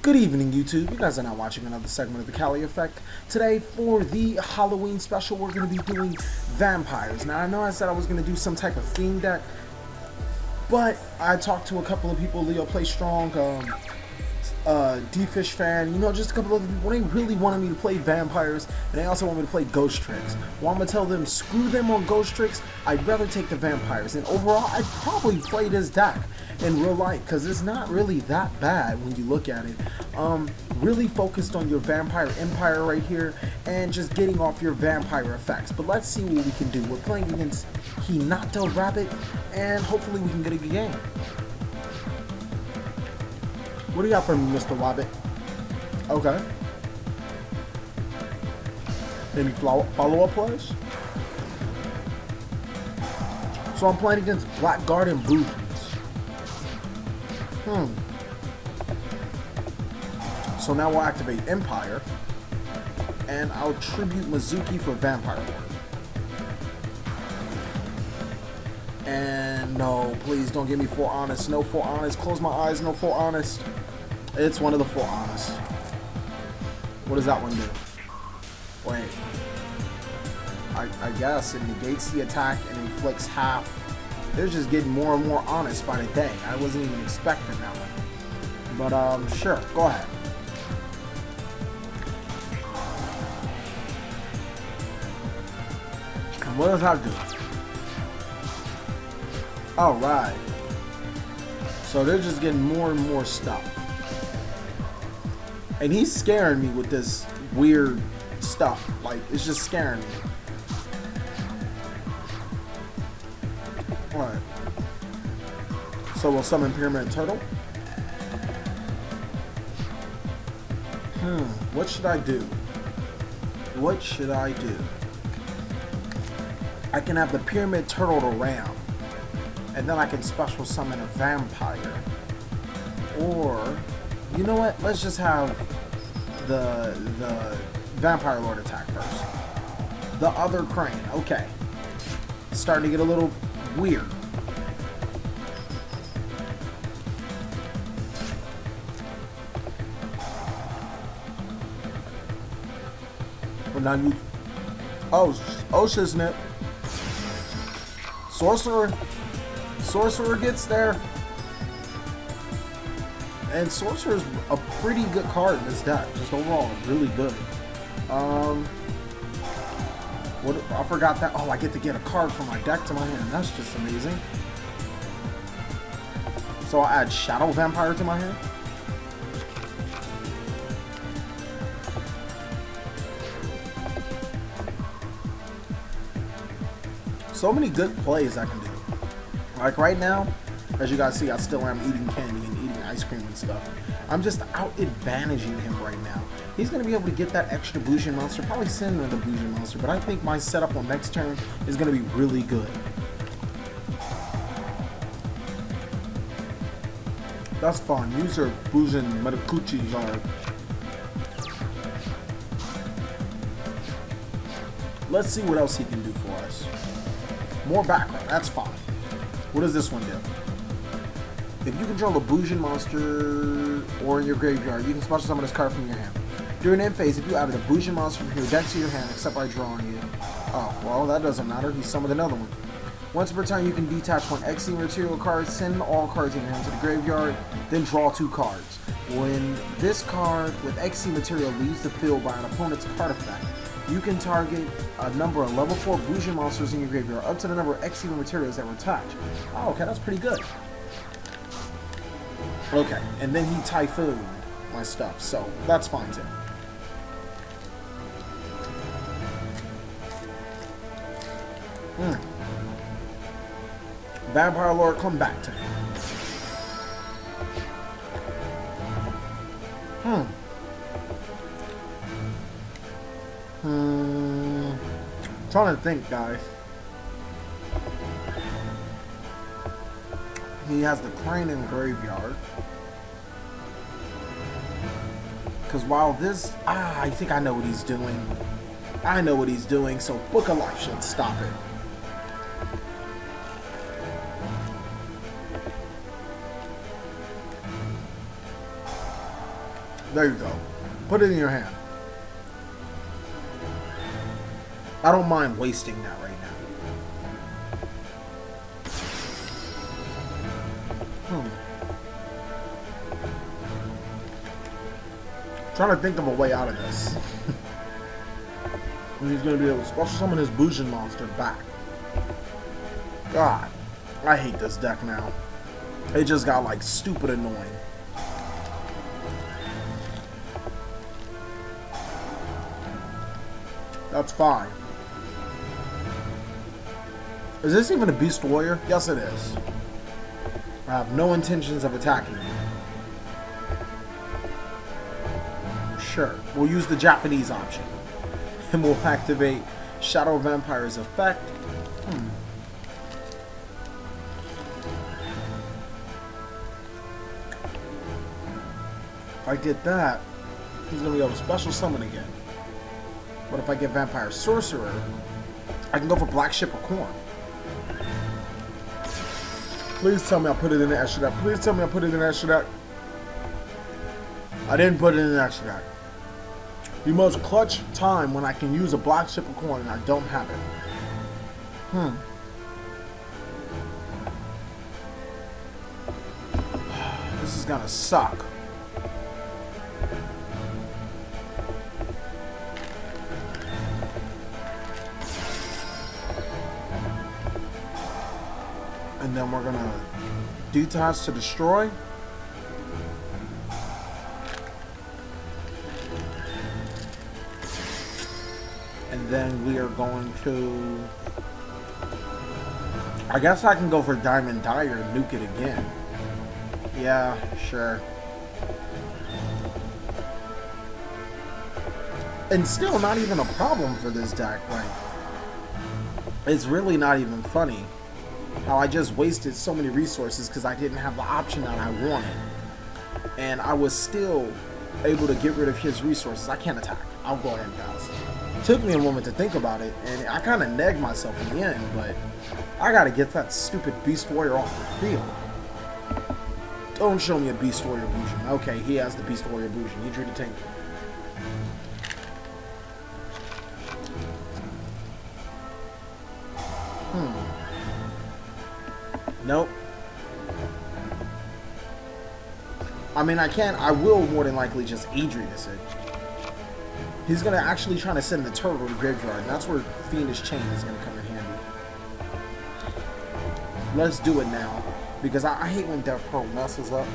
Good evening, YouTube. You guys are now watching another segment of the TheCaliEffect. Today, for the Halloween special, we're going to be doing vampires. Now, I know I said I was going to do some type of theme deck, but I talked to a couple of people, Leo Play Strong, D-Fish fan, you know, just a couple of other people. They really wanted me to play vampires, and they also want me to play ghost tricks. Well, I'm going to tell them, screw them on ghost tricks. I'd rather take the vampires. And overall, I'd probably play this deck in real life, because it's not really that bad when you look at it. Really focused on your vampire empire right here, and just getting off your vampire effects. But let's see what we can do. We're playing against Hinata Rabbit, and hopefully we can get a good game. What do you got for me, Mr. Rabbit? Okay. Any follow-up plays? So I'm playing against Blackguard and Boobies. So now we'll activate Empire, and I'll tribute Mizuki for Vampire Lord. And no, please don't give me 4 honest. No 4 honest. Close my eyes. No 4 honest. It's one of the 4 honest. What does that one do? Wait. I guess it negates the attack and inflicts half. They're just getting more and more honest by the day. I wasn't even expecting that one. But sure, go ahead. And what does that do? Alright. So they're just getting more and more stuff. And he's scaring me with this weird stuff. Like, it's just scaring me. Alright. So we'll summon Pyramid Turtle. What should I do? What should I do? I can have the Pyramid Turtle to ram. And then I can special summon a vampire. Or, you know what? Let's just have the Vampire Lord attack first. The other crane. Okay. It's starting to get a little weird. But now you... Oh, shiznit. Sorcerer gets there. And Sorcerer's a pretty good card in this deck. Just overall, really good. What, I forgot that. Oh, I get to get a card from my deck to my hand. That's just amazing. So I'll add Shadow Vampire to my hand. So many good plays I can do. Like right now, as you guys see, I still am eating candy and eating ice cream and stuff. I'm just out advantaging him right now. He's going to be able to get that extra Bougie Monster, probably send another Bougie Monster, but I think my setup on next turn is going to be really good. That's fine. Use your Bougie Metakuchi Zard. Let's see what else he can do for us. More background, that's fine. What does this one do? If you control a Bougie Monster or in your graveyard, you can special summon this card from your hand. During end phase, if you added a Bougie Monster from your deck to your hand, except by drawing it. Oh, well, that doesn't matter. He summoned another one. Once per turn, you can detach 1 XE material card, send all cards in your hand to the graveyard, then draw 2 cards. When this card with XE material leaves the field by an opponent's card effect, you can target a number of level 4 Bougie Monsters in your graveyard, up to the number of XE materials that were attached. Oh, okay, that's pretty good. Okay, and then he typhooned my stuff, so that's fine too. Vampire Lord, come back to me. Trying to think, guys. He has the crane in graveyard. Because while this... I think I know what he's doing. I know what he's doing, so Book of Life should stop it. There you go. Put it in your hand. I don't mind wasting that right now. Trying to think of a way out of this. And he's going to be able to special summon his Bujin monster back. God, I hate this deck now. It just got like stupid annoying. That's fine. Is this even a Beast Warrior? Yes, it is. I have no intentions of attacking you. Sure, we'll use the Japanese option. And we'll activate Shadow Vampire's effect. If I get that, he's going to be able to special summon again. But if I get Vampire Sorcerer, I can go for Black Ship or Corn. Please tell me I put it in the extra deck. Please tell me I put it in the extra deck. I didn't put it in the extra deck. The most clutch time when I can use a Black Ship or Corn and I don't have it. This is gonna suck. And then we're gonna detach to destroy. And then we are going to... I guess I can go for Diamond Dyer and nuke it again. Yeah, sure. And still not even a problem for this deck. Like, it's really not even funny how I just wasted so many resources because I didn't have the option that I wanted. And I was still able to get rid of his resources. I can't attack. I'll go ahead and pass. Took me a moment to think about it, and I kind of negged myself in the end, but I gotta get that stupid Beast Warrior off the field. Don't show me a Beast Warrior Bujin. Okay, he has the Beast Warrior Bujin. He drew the tank. Nope. I mean, I will more than likely just Adrius it. He's going to actually try to send the turtle to graveyard, and that's where Fiendish Chain is going to come in handy. Let's do it now, because I hate when Devpro messes up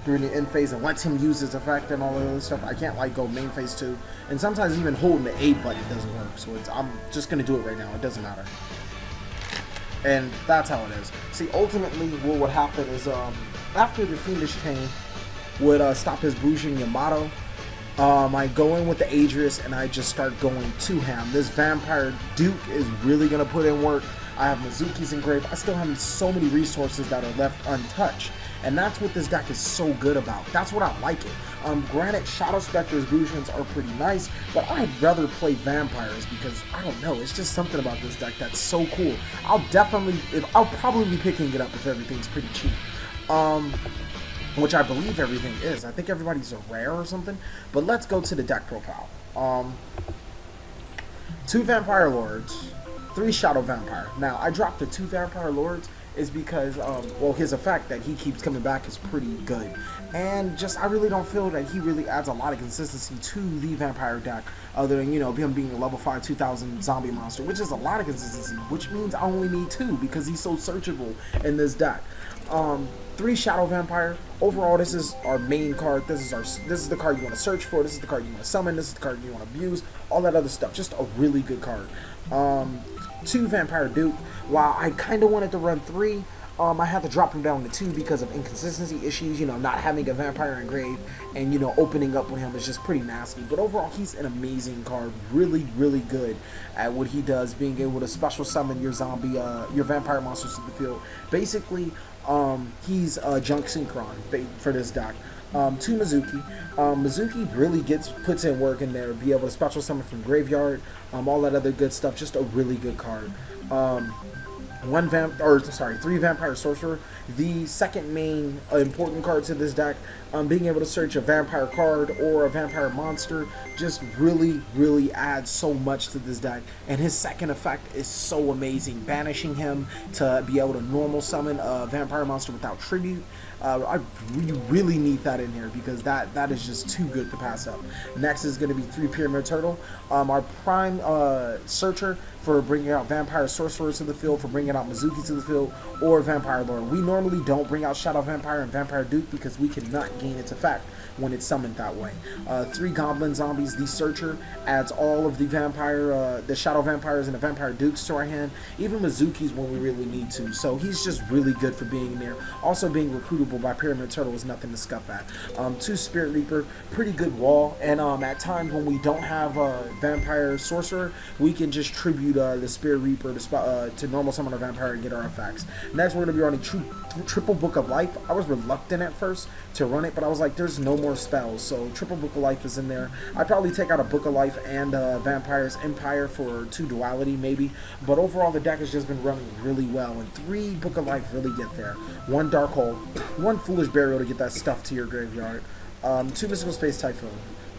during the end phase and lets him use his effect and all that other stuff. I can't like go main phase 2, and sometimes even holding the A button doesn't work, so I'm just going to do it right now. It doesn't matter. And that's how it is. See, ultimately, what would happen is after the Fiendish Chain would stop his Bujin Yamato, I go in with the Adrius and I just start going to ham. This Vampire Duke is really going to put in work. I have Mizuki's engraved. I still have so many resources that are left untouched. And that's what this deck is so good about. That's what I like it. Granted, Shadow Spectre's Bujins are pretty nice, but I'd rather play Vampires because, I don't know, it's just something about this deck that's so cool. I'll probably be picking it up if everything's pretty cheap. Which I believe everything is. I think everybody's a rare or something. But let's go to the deck profile. 2 Vampire Lords, 3 Shadow Vampire. Now, I dropped the 2 Vampire Lords is because, well, his effect that he keeps coming back is pretty good. And just, I really don't feel that he really adds a lot of consistency to the Vampire deck, other than, you know, him being a level 5 2000 zombie monster, which is a lot of consistency, which means I only need 2 because he's so searchable in this deck. 3 Shadow Vampire. Overall, this is our main card. This is the card you want to search for. This is the card you want to summon. This is the card you want to abuse. All that other stuff. Just a really good card. 2 Vampire Duke. While I kind of wanted to run 3, I had to drop him down to 2 because of inconsistency issues. You know, not having a Vampire engraved and, you know, opening up with him is just pretty nasty. But overall, he's an amazing card. Really, really good at what he does. Being able to special summon your zombie, your Vampire monsters to the field. Basically, he's Junk Synchron for this deck. 2 Mizuki. Mizuki really puts in work in there. Be able to special summon from graveyard. All that other good stuff. Just a really good card. 3 Vampire Sorcerer. The second main important card to this deck. being able to search a vampire card or a vampire monster just really adds so much to this deck. And his second effect is so amazing, banishing him to be able to normal summon a vampire monster without tribute. We really need that in here because that is just too good to pass up. Next is going to be 3 Pyramid Turtle, our prime searcher for bringing out Vampire Sorcerers to the field, for bringing out Mizuki to the field, or Vampire Lord. We normally don't bring out Shadow Vampire and Vampire Duke because we cannot gain its effect when it's summoned that way. 3 Goblin Zombies. The Searcher adds all of the vampire, the Shadow Vampires and the Vampire Dukes to our hand, even Mizuki's when we really need to. So he's just really good for being there. Also being recruitable by Pyramid Turtle is nothing to scuff at. 2 Spirit Reaper, pretty good wall, and at times when we don't have a Vampire Sorcerer, we can just tribute the Spirit Reaper to normal summon a vampire and get our effects. Next, we're going to be running triple Book of Life. I was reluctant at first to run it, but I was like, there's no more spells, so triple Book of Life is in there. I'd probably take out a Book of Life and Vampire's Empire for 2 Duality maybe, but overall the deck has just been running really well, and 3 Book of Life really get there. 1 Dark Hole, 1 Foolish Burial to get that stuff to your graveyard, 2 Mystical Space Typhoon,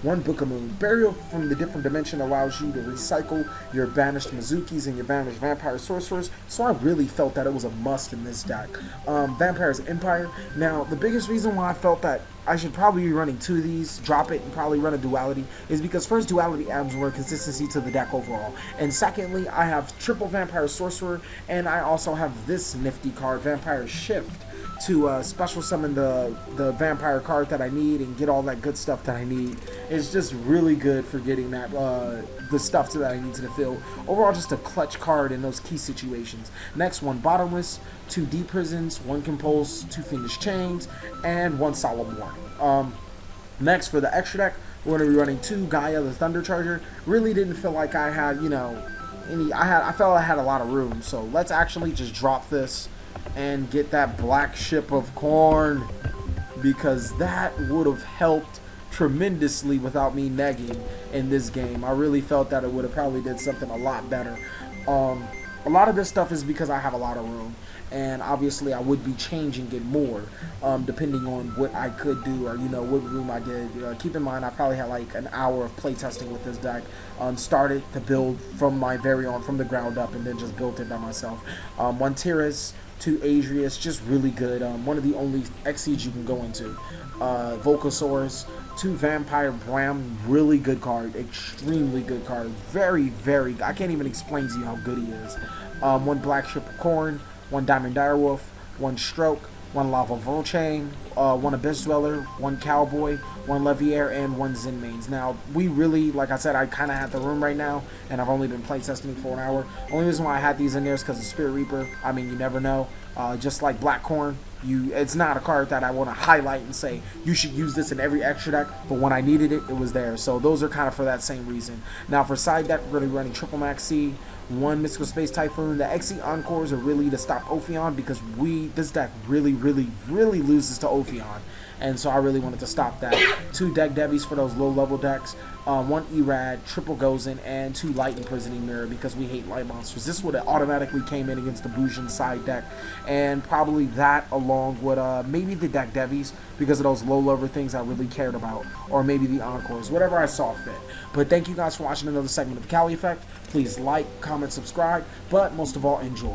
1 Book of Moon. Burial from the different dimension allows you to recycle your banished Mizukis and your banished Vampire Sorcerers, so I really felt that it was a must in this deck. Vampire's Empire. Now, the biggest reason why I felt that I should probably be running 2 of these, drop it, and probably run a Duality, is because first, Duality adds more consistency to the deck overall, and secondly, I have triple Vampire Sorcerer, and I also have this nifty card, Vampire Shift, to special summon the vampire card that I need and get all that good stuff that I need. It's just really good for getting that the stuff that I need to the field. Overall, just a clutch card in those key situations. Next one, Bottomless, 2 Deep Prisons, 1 Compulse, 2 Fiendish Chains, and 1 Solemn Warning. Next, for the extra deck, we're going to be running 2 Gaia the Thunder Charger. Really didn't feel like I had, you know, I felt I had a lot of room, so let's actually just drop this and get that Black Ship of Corn, because that would have helped tremendously without me negging in this game. I really felt that it would have probably did something a lot better. A lot of this stuff is because I have a lot of room, and obviously I would be changing it more depending on what I could do, or you know, what room I did. Keep in mind I probably had like an hour of playtesting with this deck. Started to build from my very own, from the ground up, and then just built it by myself. 1 Tiras, 2 Adrius, just really good. One of the only Xyz you can go into. Volcasaurus, 2 Vampire Bram, really good card, extremely good card, very, I can't even explain to you how good he is. 1 Black Ship of Corn, 1 Diamond Direwolf, 1 Stroke, 1 Lava Volchain, 1 Abyss Dweller, 1 Cowboy, 1 Leviair, and 1 Zenmaines. Now, we really, like I said, I kind of had the room right now, and I've only been playtesting for an hour. Only reason why I had these in there is because of Spirit Reaper. I mean, you never know. Just like Black Corn, it's not a card that I want to highlight and say you should use this in every extra deck, but when I needed it, it was there. So those are kind of for that same reason. Now for side deck, we're going to be running Triple Max C, 1 Mystical Space Typhoon. The XE Encores are really to stop Ophion, because this deck really loses to Ophion, and so I really wanted to stop that. 2 Deck Debies for those low level decks, 1 Erad, triple Gozen, and 2 Light Imprisoning Mirror, because we hate light monsters. This would have automatically came in against the Bujin side deck, and probably that along with maybe the Deck Debies, because of those low level things I really cared about, or maybe the Encores, whatever I saw fit. But thank you guys for watching another segment of the Cali Effect. Please like, comment, subscribe, but most of all, enjoy.